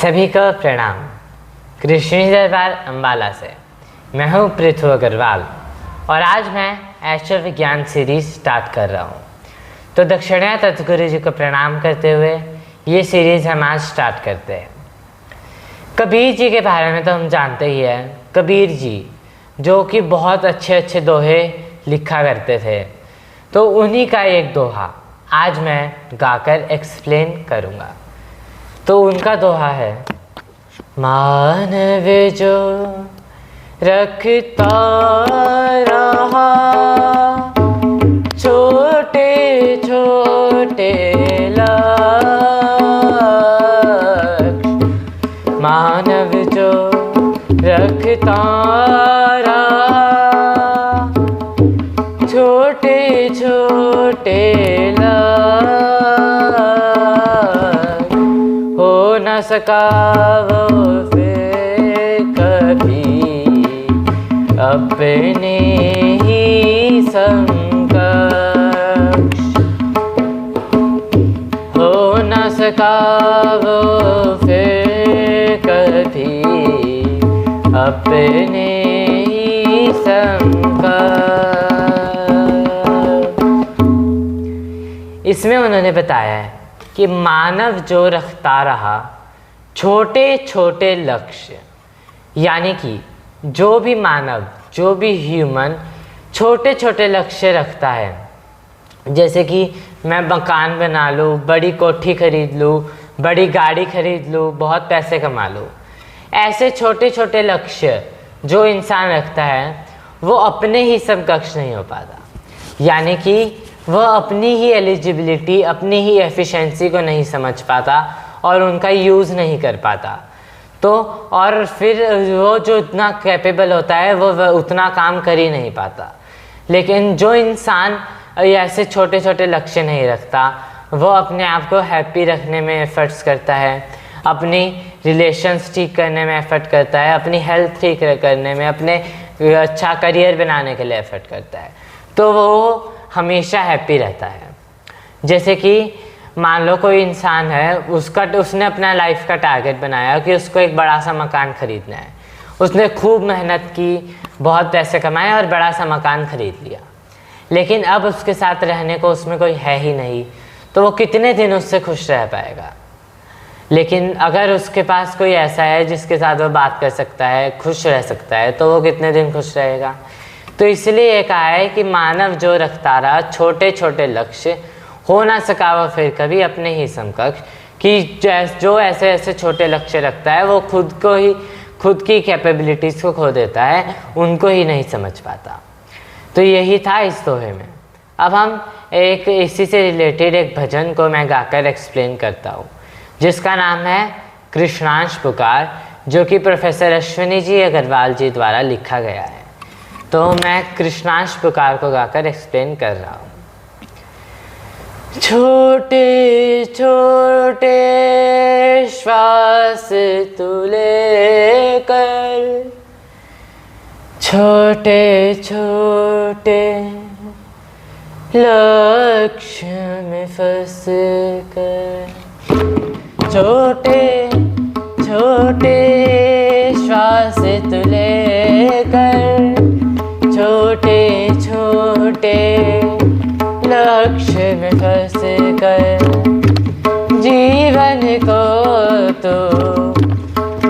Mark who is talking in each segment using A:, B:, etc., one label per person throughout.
A: सभी को प्रणाम। कृष्ण दरबार अम्बाला से मैं हूँ पृथु अग्रवाल और आज मैं एस्ट्रो विज्ञान सीरीज स्टार्ट कर रहा हूँ। तो दक्षिणा तत्गुरु जी को प्रणाम करते हुए ये सीरीज़ हम आज स्टार्ट करते हैं। कबीर जी के बारे में तो हम जानते ही हैं। कबीर जी जो कि बहुत अच्छे अच्छे दोहे लिखा करते थे, तो उन्हीं का एक दोहा आज मैं गाकर एक्सप्लेन करूँगा। तो उनका दोहा है, मानव जो रखता रहा छोटे छोटे लक्ष्य, मानव जो रखता रहा छोटे छोटे न सका वो फिर कभी अपने ही समकक्ष, हो न सका वो फिर कभी अपने ही समकक्ष। इसमें उन्होंने बताया है कि मानव जो रखता रहा छोटे छोटे लक्ष्य, यानी कि जो भी मानव, जो भी ह्यूमन छोटे छोटे लक्ष्य रखता है, जैसे कि मैं मकान बना लूँ, बड़ी कोठी खरीद लूँ, बड़ी गाड़ी खरीद लूँ, बहुत पैसे कमा लूँ, ऐसे छोटे छोटे लक्ष्य जो इंसान रखता है वो अपने ही समकक्ष नहीं हो पाता, यानी कि वह अपनी ही एलिजिबिलिटी, अपनी ही एफिशिएंसी को नहीं समझ पाता और उनका यूज़ नहीं कर पाता। तो और फिर वो जो इतना कैपेबल होता है वो उतना काम कर ही नहीं पाता। लेकिन जो इंसान ऐसे छोटे छोटे लक्ष्य नहीं रखता, वो अपने आप को हैप्पी रखने में एफर्ट्स करता है, अपनी रिलेशंस ठीक करने में एफर्ट करता है, अपनी हेल्थ ठीक करने में, अपने अच्छा करियर बनाने के लिए एफर्ट करता है, तो वो हमेशा हैप्पी रहता है। जैसे कि मान लो कोई इंसान है, उसने अपना लाइफ का टारगेट बनाया कि उसको एक बड़ा सा मकान खरीदना है। उसने खूब मेहनत की, बहुत पैसे कमाए और बड़ा सा मकान खरीद लिया। लेकिन अब उसके साथ रहने को उसमें कोई है ही नहीं, तो वो कितने दिन उससे खुश रह पाएगा। लेकिन अगर उसके पास कोई ऐसा है जिसके साथ वो बात कर सकता है, खुश रह सकता है, तो वो कितने दिन खुश रहेगा। तो इसलिए ये कहा है कि मानव जो रखता रहा छोटे छोटे लक्ष्य, हो ना सका वो फिर कभी अपने ही समकक्ष, कि जो ऐसे ऐसे छोटे लक्ष्य रखता है वो खुद की कैपेबिलिटीज़ को खो देता है, उनको ही नहीं समझ पाता। तो यही था इस दोहे में। अब हम एक इसी से रिलेटेड एक भजन को मैं गाकर एक्सप्लेन करता हूँ, जिसका नाम है कृष्णांश पुकार, जो कि प्रोफेसर अश्विनी जी अग्रवाल जी द्वारा लिखा गया है। तो मैं कृष्णांश पुकार को गाकर एक्सप्लेन कर रहा हूँ। छोटे छोटे श्वास तू लेकर, छोटे छोटे लक्ष्य में फंस कर, छोटे छोटे श्वास तू लेकर, छोटे छोटे लक्ष्य में फंस कर, जीवन को तो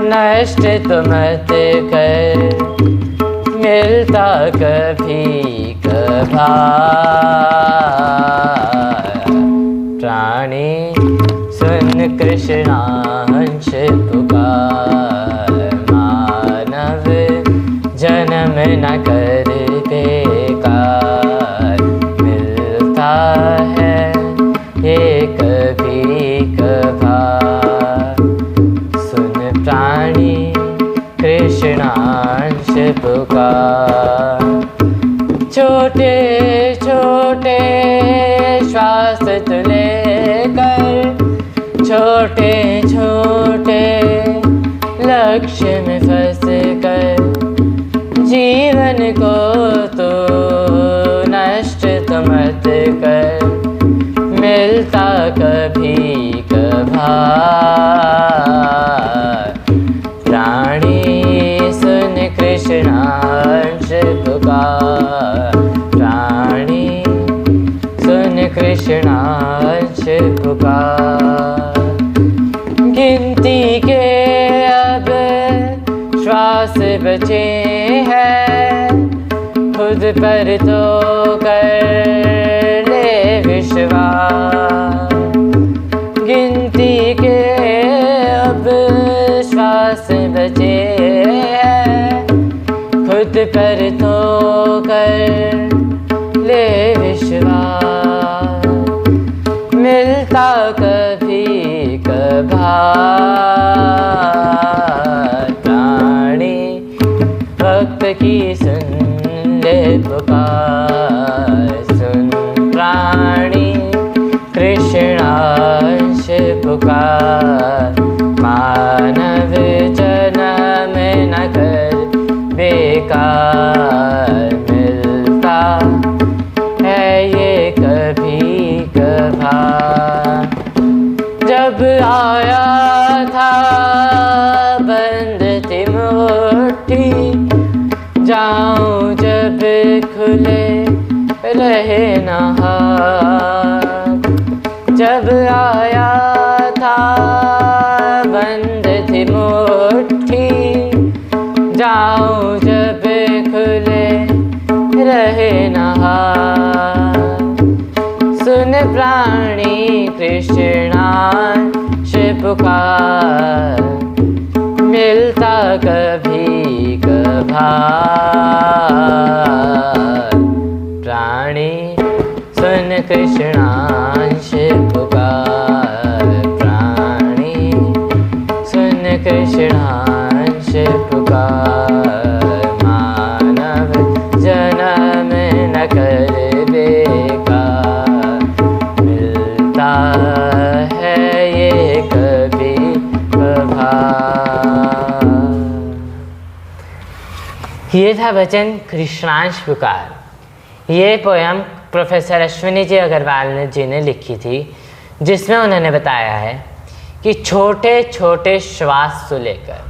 A: नष्ट तो मत कर, मिलता कभी कभार। प्राणी सुन कृष्णांश पुकार, मानव जन्म न कर बेकार, मिलता है ये कभी कभार। सुन प्राणी कृष्णांश पुकार, छोटे छोटे श्वास तू लेकर, छोटे छोटे लक्ष्य में फंस कर, जीवन को तो नष्ट तो मत कर, मिलता कभी कभार। पुकार, प्राणी सुन कृष्णांश पुकार। गिनती के अब श्वास बचे हैं, खुद पर तो कर ले विश्वास। गिनती के अब श्वास बचे हैं, खुद पर तो कर ले विश्वास। मिलता कभी कभार, प्राणी भक्त की सुन ले पुकार। सुन प्राणी कृष्णांश पुकार, मानव जन्म न कर बेकार। मिलता है ये कभी कभार। जब आया था बंद थी मुट्ठी, जाऊं जब खुले रहे न हाथ। जब आया था बंद थी मुट्ठी, जाऊं जब खुले रहे न हाथ। सुन प्राणी कृष्णांश पुकार, मिलता कभी कभार। प्राणी सुन कृष्णांश पुकार, प्राणी सुन कृष्णांश पुकार। मानव जन्म न कर बेकार, मिलता है ये कभी कभार। ये था वचन कृष्णांश पुकार। ये पोयम प्रोफेसर अश्विनी जी अग्रवाल जी ने लिखी थी, जिसमें उन्होंने बताया है कि छोटे छोटे श्वास से लेकर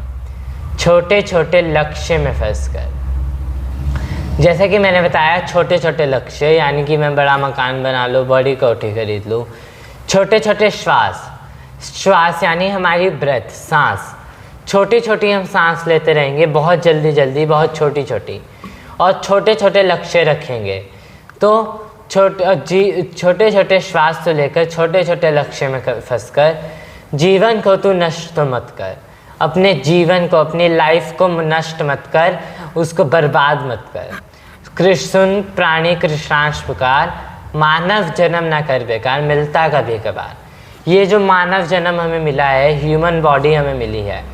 A: छोटे छोटे लक्ष्य में फंसकर, जैसे कि मैंने बताया छोटे छोटे लक्ष्य यानी कि मैं बड़ा मकान बना लूँ, बड़ी कोठी खरीद लूँ। छोटे छोटे श्वास, श्वास यानी हमारी ब्रेथ, सांस। छोटी छोटी हम सांस लेते रहेंगे, बहुत जल्दी जल्दी, बहुत छोटी छोटी, और छोटे छोटे लक्ष्य रखेंगे। तो छोटे छोटे श्वास से लेकर छोटे छोटे लक्ष्य में फंसकर जीवन को तू नष्ट मत कर। अपने जीवन को, अपनी लाइफ को नष्ट मत कर, उसको बर्बाद मत कर। कृष्ण प्राणी कृष्णांश पुकार, मानव जन्म ना कर बेकार, मिलता कभी कभार। ये जो मानव जन्म हमें मिला है, ह्यूमन बॉडी हमें मिली है,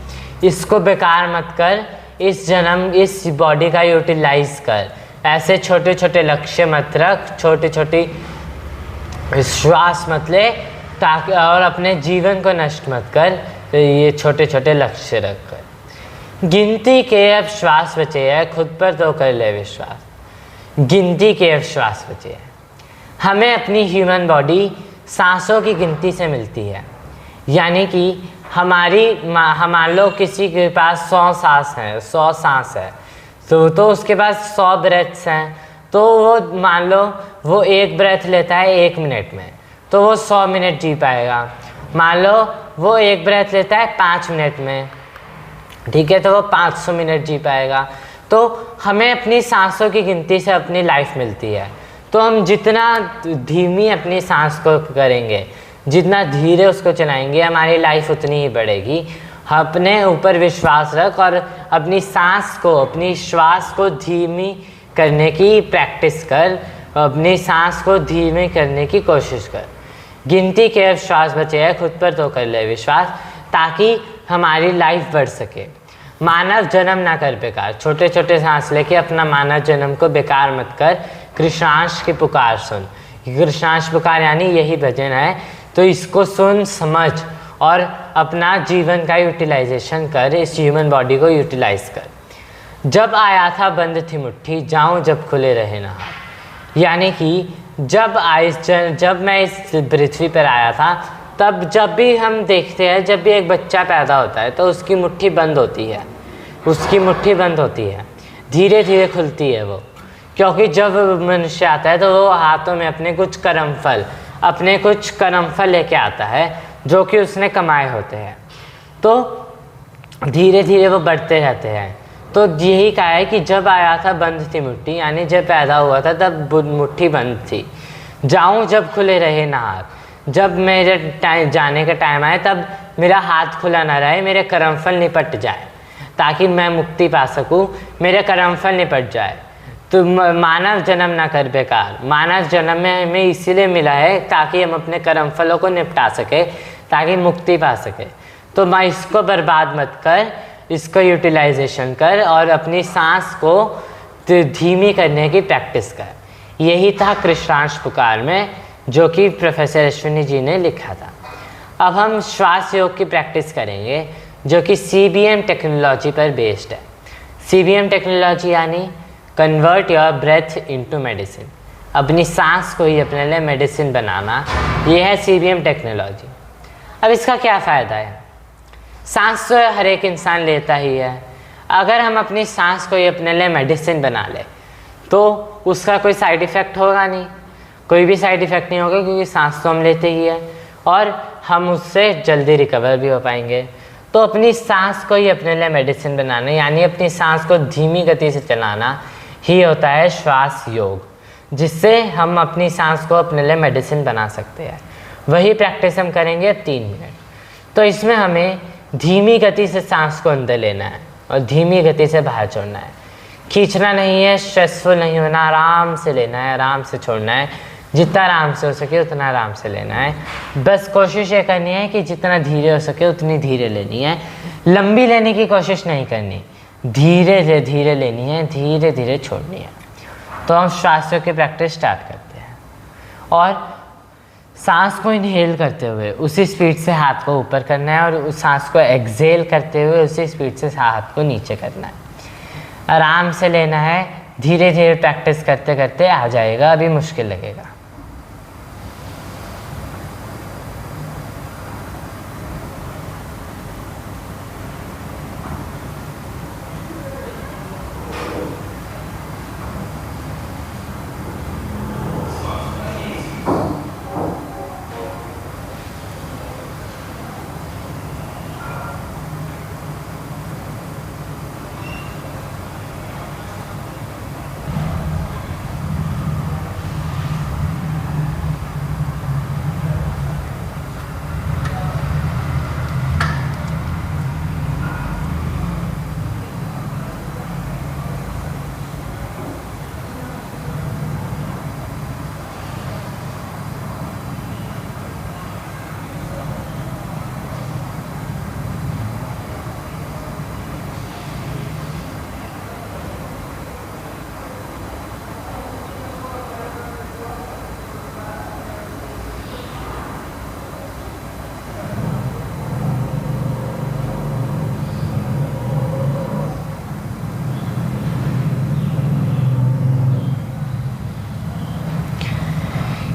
A: इसको बेकार मत कर। इस बॉडी का यूटिलाइज कर। ऐसे छोटे छोटे लक्ष्य मत रख, छोटी छोटी श्वास मत ले, ताकि और अपने जीवन को नष्ट मत कर। तो ये छोटे छोटे लक्ष्य रख कर। गिनती के अब श्वास बचे हैं, खुद पर तो कर ले विश्वास। गिनती के अब श्वास बचे हैं। हमें अपनी ह्यूमन बॉडी सांसों की गिनती से मिलती है, यानी कि मान लो किसी के पास 100 सांस है, 100 सांस है, तो उसके पास 100 ब्रेथ्स हैं। तो वो मान लो वो एक ब्रेथ लेता है 1 मिनट में, तो वो 100 मिनट जी पाएगा। मान लो वो एक ब्रेथ लेता है 5 मिनट में, ठीक है, तो वो 500 मिनट जी पाएगा। तो हमें अपनी सांसों की गिनती से अपनी लाइफ मिलती है। तो हम जितना धीमी अपनी सांस को करेंगे, जितना धीरे उसको चलाएंगे, हमारी लाइफ उतनी ही बढ़ेगी। अपने ऊपर विश्वास रख और अपनी सांस को, अपनी श्वास को धीमी करने की प्रैक्टिस कर, अपनी सांस को धीमी करने की कोशिश कर। गिनती के अब श्वास बचे हैं, खुद पर तो कर ले विश्वास, ताकि हमारी लाइफ बढ़ सके। मानव जन्म ना कर बेकार, छोटे छोटे सांस लेके अपना मानव जन्म को बेकार मत कर। कृष्णांश की पुकार सुन। कृष्णांश पुकार यानी यही भजन है, तो इसको सुन, समझ और अपना जीवन का यूटिलाइजेशन कर, इस ह्यूमन बॉडी को यूटिलाइज कर। जब आया था बंद थी मुट्ठी, जाऊं जब खुले रहे ना हाथ। यानी कि जब मैं इस पृथ्वी पर आया था, तब जब भी हम देखते हैं, जब भी एक बच्चा पैदा होता है तो उसकी मुट्ठी बंद होती है, उसकी मुट्ठी बंद होती है, धीरे धीरे खुलती है वो। क्योंकि जब मनुष्य आता है तो वो हाथों में अपने कुछ कर्मफल लेके आता है जो कि उसने कमाए होते हैं। तो धीरे धीरे वो बढ़ते रहते हैं। तो यही कहा है कि जब आया था बंद थी मुट्ठी, यानी जब पैदा हुआ था तब मुट्ठी बंद थी। जाऊं जब खुले रहे ना हाथ, जब मेरे जाने का टाइम आए तब मेरा हाथ खुला ना रहे, मेरे कर्मफल निपट जाए ताकि मैं मुक्ति पा सकूं, मेरे कर्मफल निपट जाए। तो मानव जन्म ना कर बेकार, मानव जन्म में हमें इसीलिए मिला है ताकि हम अपने कर्मफलों को निपटा सके, ताकि मुक्ति पा सके। तो मैं इसको बर्बाद मत कर, इसको यूटिलाइजेशन कर और अपनी सांस को धीमी करने की प्रैक्टिस कर। यही था कृष्णांश पुकार में, जो कि प्रोफेसर अश्विनी जी ने लिखा था। अब हम श्वास योग की प्रैक्टिस करेंगे जो कि CBM टेक्नोलॉजी पर बेस्ड है। CBM टेक्नोलॉजी यानी convert your breath into medicine, अपनी सांस को ही अपने लिए मेडिसिन बनाना, ये है CBM टेक्नोलॉजी। अब इसका क्या फ़ायदा है? सांस तो हर एक इंसान लेता ही है। अगर हम अपनी सांस को ही अपने लिए मेडिसिन बना ले तो उसका कोई साइड इफ़ेक्ट होगा नहीं, कोई भी साइड इफ़ेक्ट नहीं होगा, क्योंकि सांस तो हम लेते ही है और हम उससे जल्दी रिकवर भी हो पाएंगे। तो अपनी सांस को ही अपने लिए मेडिसिन बनाना, यानी अपनी सांस को धीमी गति से चलाना ही होता है श्वास योग, जिससे हम अपनी सांस को अपने लिए मेडिसिन बना सकते हैं। वही प्रैक्टिस हम करेंगे 3 मिनट। तो इसमें हमें धीमी गति से सांस को अंदर लेना है और धीमी गति से बाहर छोड़ना है। खींचना नहीं है, स्ट्रेसफुल नहीं होना, आराम से लेना है, आराम से छोड़ना है। जितना आराम से हो सके उतना आराम से लेना है। बस कोशिश ये करनी है कि जितना धीरे हो सके उतनी धीरे लेनी है। लंबी लेने की कोशिश नहीं करनी, धीरे धीरे लेनी है, धीरे धीरे छोड़नी है। तो हम श्वासों की प्रैक्टिस स्टार्ट करते हैं और सांस को इनहेल करते हुए उसी स्पीड से हाथ को ऊपर करना है और उस सांस को एक्सहेल करते हुए उसी स्पीड से हाथ को नीचे करना है। आराम से लेना है, धीरे धीरे प्रैक्टिस करते करते आ जाएगा, अभी मुश्किल लगेगा।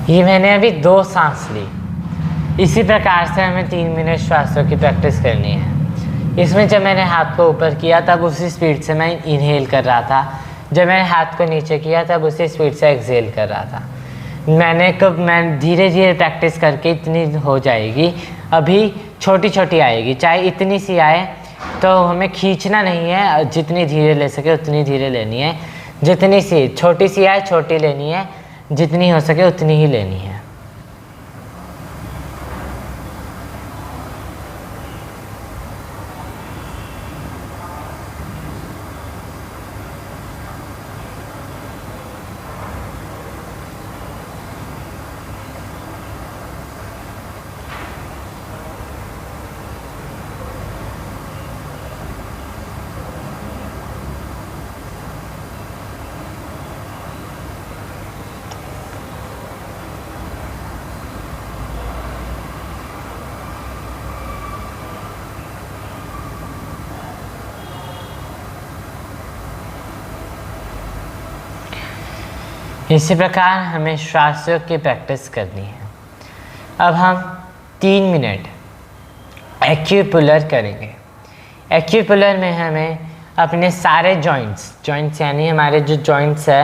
A: ये मैंने अभी 2 सांस ली। इसी प्रकार से हमें 3 मिनट श्वासों की प्रैक्टिस करनी है। इसमें जब मैंने हाथ को ऊपर किया तब उसी स्पीड से मैं इनहेल कर रहा था, जब मैंने हाथ को नीचे किया तब उसी स्पीड से एक्सहेल कर रहा था। मैं धीरे धीरे प्रैक्टिस करके इतनी हो जाएगी, अभी छोटी छोटी आएगी, चाहे इतनी सी आए। तो हमें खींचना नहीं है, जितनी धीरे ले सके उतनी धीरे लेनी है। जितनी सी छोटी सी आए छोटी लेनी है, जितनी हो सके उतनी ही लेनी है। इसी प्रकार हमें श्वास योग की प्रैक्टिस करनी है। अब हम 3 मिनट एक्यूपुलर करेंगे। एक्यूपुलर में हमें अपने सारे जॉइंट्स यानी हमारे जो जॉइंट्स है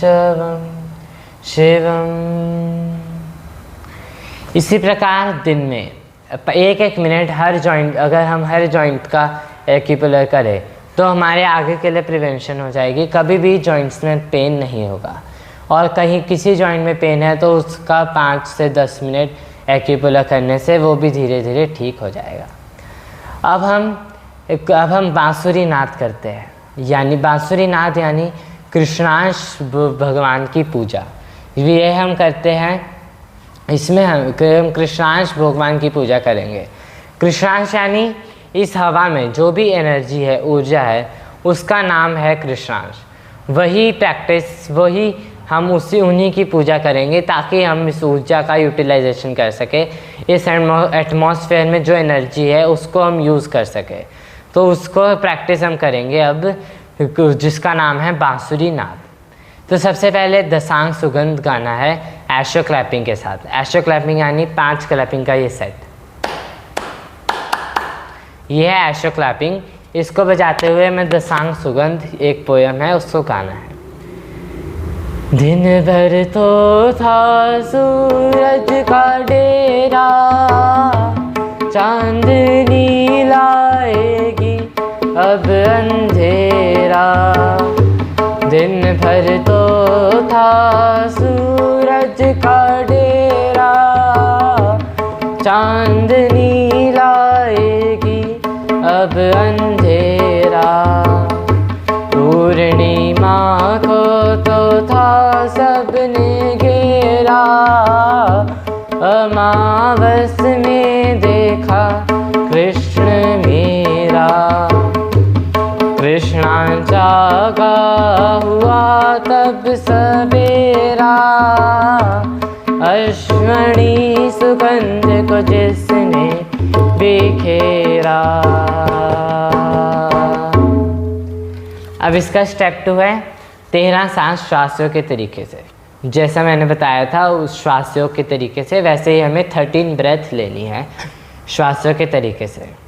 A: शवम शिवम। इसी प्रकार दिन में एक एक मिनट हर जॉइंट, अगर हम हर जॉइंट का एक्यूपुलर करें तो हमारे आगे के लिए प्रिवेंशन हो जाएगी, कभी भी जॉइंट्स में पेन नहीं होगा। और कहीं किसी जॉइंट में पेन है तो उसका 5 से 10 मिनट एक्यूपुलर करने से वो भी धीरे धीरे ठीक हो जाएगा। अब हम बांसुरी नाद करते हैं, यानी बांसुरी नाद यानी कृष्णांश भगवान की पूजा। ये हम करते हैं, इसमें हम कृष्णांश भगवान की पूजा करेंगे। कृष्णांश यानी इस हवा में जो भी एनर्जी है, ऊर्जा है, उसका नाम है कृष्णांश। वही प्रैक्टिस, वही हम उन्हीं की पूजा करेंगे ताकि हम इस ऊर्जा का यूटिलाइजेशन कर सके। इस एटमॉस्फेयर में जो एनर्जी है उसको हम यूज़ कर सके, तो उसको प्रैक्टिस हम करेंगे अब, जिसका नाम है बांसुरी नाद। तो सबसे पहले दसांग सुगंध गाना है एशो क्लैपिंग के साथ। एशो क्लैपिंग यानी 5 क्लैपिंग का ये सेट, ये है एशो क्लैपिंग। इसको बजाते हुए मैं दसांग सुगंध एक पोयम है उसको गाना है। दिन भर तो था सूरज का डेरा, चांदनी लाएगी अब अंधेरा। दिन भर तो था सूरज का डेरा, चांदनी लाएगी अब अंधेरा। पूर्णिमा को तो था सबने घेरा, अमावस में देखा कृष्ण मेरा। कृष्णा जागा हुआ तब सवेरा, अश्वनी सुगंध को जिसने बिखेरा। अब इसका स्टेप 2 है 13 सांस श्वासों के तरीके से। जैसा मैंने बताया था उस श्वासों के तरीके से, वैसे ही हमें 13 ब्रेथ लेनी है श्वासों के तरीके से।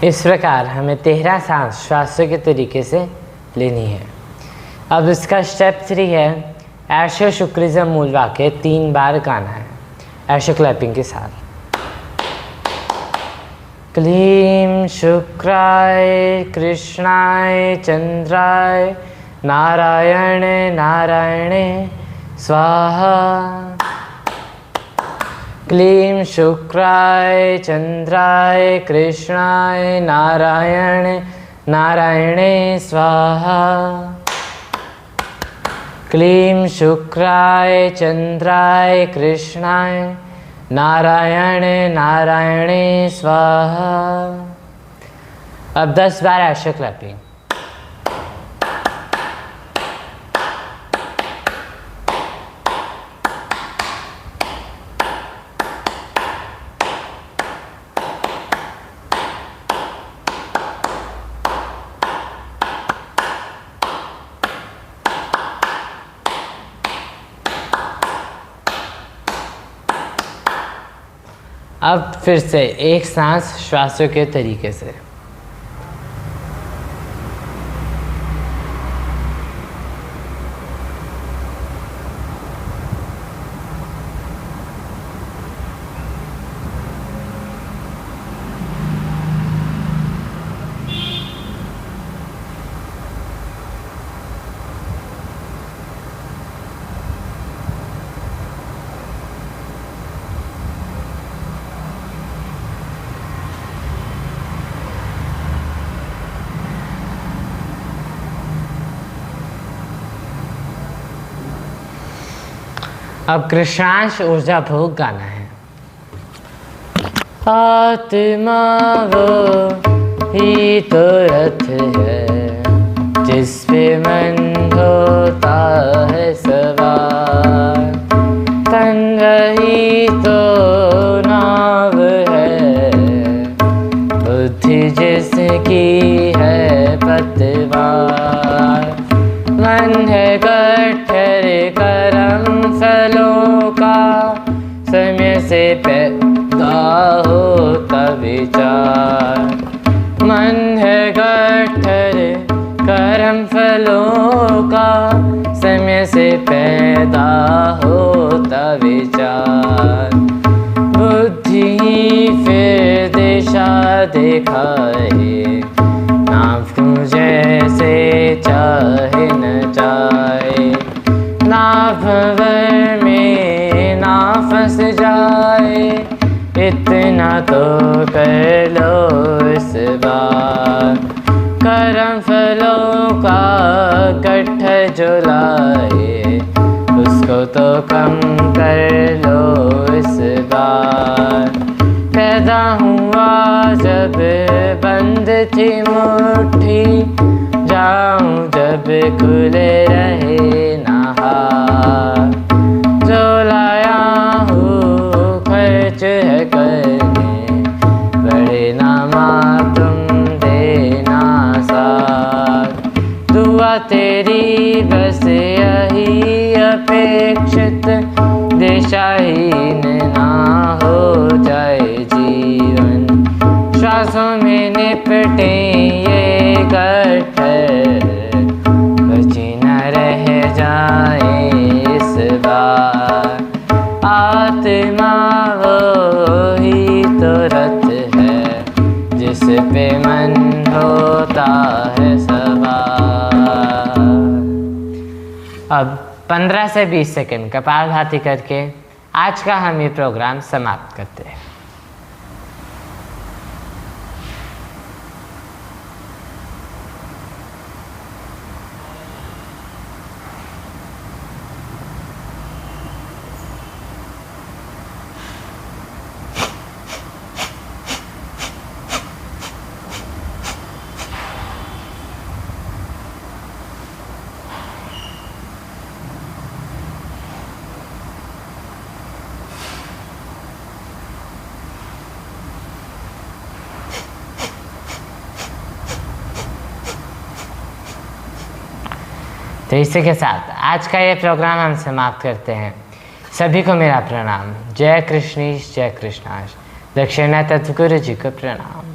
A: इस प्रकार हमें 13 सांस श्वासों के तरीके से लेनी है। अब इसका स्टेप 3 है ऐशो शुक्रिज्म मूल वाक्य 3 बार गाना है ऐशो क्लैपिंग के साथ। क्लीं शुक्राय कृष्णाय चंद्राय नारायण नारायणे स्वाहा। क्लीं शुक्राय चंद्राय कृष्णाय नारायण नारायणे स्वाहा। क्लीं शुक्राय चंद्राय कृष्णाय नारायण नारायणे स्वाहा। अब 10 बार ऐशो क्लैपिंग। अब फिर से एक सांस श्वासों के तरीके से। अब कृष्णांश ऊर्जा भोग गाना है। आत्मा वो ही तो रथ है जिस पे मन होता है सवार, तन रही तो नाव है, बुद्धि जिसकी है पतवार। मन है कठोर करम फलों का, समय से पैदा होता विचार। मन है कठोर करम फलों का, समय से पैदा होता विचार। बुद्धि फिर दिशा दिखाए, नाव क्यों जैसे चाहे न चाहे। नाव में ना फंस जाए, इतना तो कर लो इस बार। करम फलों का गट्ठर जो लाए, उसको तो कम कर लो इस बार। पैदा हुआ जब बंद थी मुट्ठी, जाऊं जब खुले रहे नहार। जो लाया हूँ खर्च है करने, बड़े ना मातुम देना साथ। दुआ तेरी बस यही अपेक्षित, दिशाहीन ना हो जाए जीवन। श्वासों में निपटे ये गट्ठर, बची न रह जाए इस बार। आत्मा वो ही तो रथ है जिस पे मन होता है सवार। अब 15 से 20 सेकंड कपालभाति करके आज का हम ये प्रोग्राम समाप्त करते हैं। तो इसी के साथ आज का ये प्रोग्राम हम समाप्त करते हैं। सभी को मेरा प्रणाम। जय कृष्णेश, जय कृष्णाश। दक्षिणा तत्व गुरु जी को प्रणाम।